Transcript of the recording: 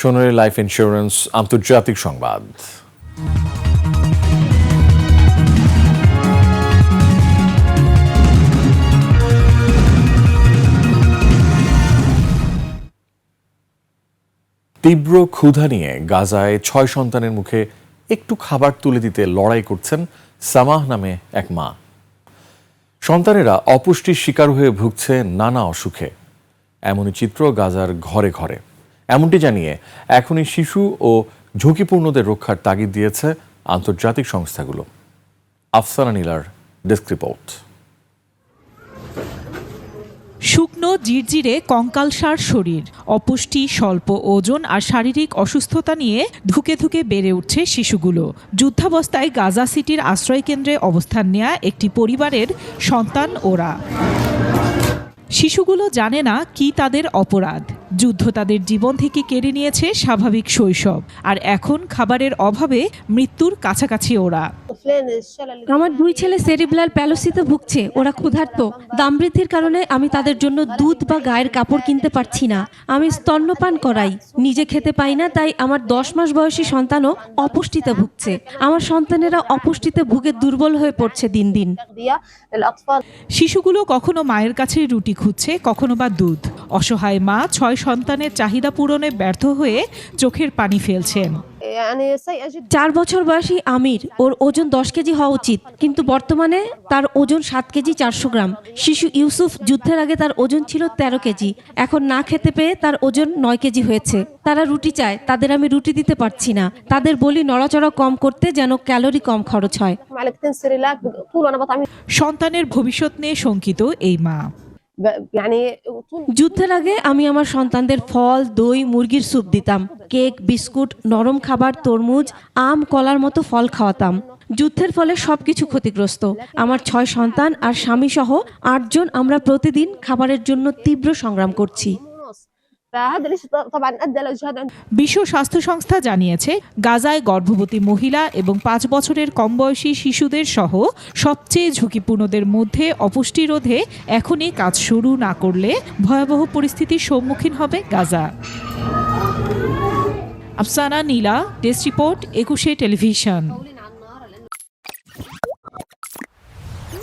সোনালী life insurance আন্তর্জাতিক সংবাদ। তীব্র ক্ষুধা নিয়ে গাজায় 6 সন্তানের মুখে একটু খাবার তুলে দিতে লড়াই করছেন সামাহ নামে এক মা। সন্তানেরা অপুষ্টির শিকার হয়ে ভুগছে নানা অসুখে। এমনই চিত্র গাজার ঘরে ঘরে। এমনটি জানিয়ে এখনই শিশু ও ঝুঁকিপূর্ণদের রক্ষার তাগিদ দিয়েছে আন্তর্জাতিক সংস্থাগুলো। আফসানা নীলার ডেস্ক রিপোর্ট। শুকনো জিরজিরে কঙ্কালসার শরীর, অপুষ্টি, স্বল্প ওজন আর শারীরিক অসুস্থতা নিয়ে ধুকে ধুকে বেড়ে উঠছে শিশুগুলো। যুদ্ধাবস্থায় গাজা সিটির আশ্রয়কেন্দ্রে অবস্থান নেয়া একটি পরিবারের সন্তান ওরা। শিশুগুলো জানে না কি তাদের অপরাধ। যুদ্ধ তাদের জীবন থেকে কেড়ে নিয়েছে স্বাভাবিক শৈশব, আর এখন খাবারের অভাবে মৃত্যুর কাছাকাছি ওরা। আমার 2 ছেলে সেরিব্রাল প্যালোসিতে ভুগছে। ওরা ক্ষুধার্ত। দাম বৃদ্ধির কারণে আমি তাদের জন্য দুধ বা গায়ের কাপড় কিনতে পারছি না। আমি স্তন্যপান করাই, নিজে খেতে পাই না, তাই আমার 10 মাস বয়সী সন্তানও অপুষ্টিতে ভুগছে। আমার সন্তানেরা অপুষ্টিতে ভুগে দুর্বল হয়ে পড়ছে দিন দিন। শিশুগুলো কখনো মায়ের কাছে রুটি খুঁজছে, কখনো বা দুধ। অসহায় মা 6 সন্তানের চাহিদা পূরণে ব্যর্থ হয়ে চোখের পানি ফেলছেন। 4 বছর বয়সী আমির, ওর ওজন 10 কেজি হওয়া উচিত, কিন্তু বর্তমানে তার ওজন 7 কেজি 400 গ্রাম। শিশু ইউসুফ যুদ্ধের আগে তার ওজন ছিল 13 কেজি। এখন না খেতে পেয়ে তার ওজন 9 কেজি হয়েছে। তারা রুটি চায়, তাদের আমি রুটি দিতে পারছি না। তাদের বলি নড়াচড়া কম করতে, যেন ক্যালোরি কম খরচ হয়। সন্তানের ভবিষ্যৎ নিয়ে শঙ্কিত এই মা। যুদ্ধের আগে আমি আমার সন্তানদের ফল, দই, মুরগির স্যুপ দিতাম, কেক, বিস্কুট, নরম খাবার, তরমুজ, আম, কলার মতো ফল খাওয়াতাম। যুদ্ধের ফলে সবকিছু ক্ষতিগ্রস্ত। আমার 6 সন্তান আর স্বামী সহ 8 জন আমরা প্রতিদিন খাবারের জন্য তীব্র সংগ্রাম করছি। বিশ্ব স্বাস্থ্য সংস্থা জানিয়েছে, গাজায় গর্ভবতী মহিলা এবং 5 বছরের কম বয়সী শিশুদের সহ সবচেয়ে ঝুঁকিপূর্ণদের মধ্যে অপুষ্টি রোধে এখনই কাজ শুরু না করলে ভয়াবহ পরিস্থিতির সম্মুখীন হবে গাজা। আফসানা নীলা, ডেস্ক রিপোর্ট, 21 টেলিভিশন।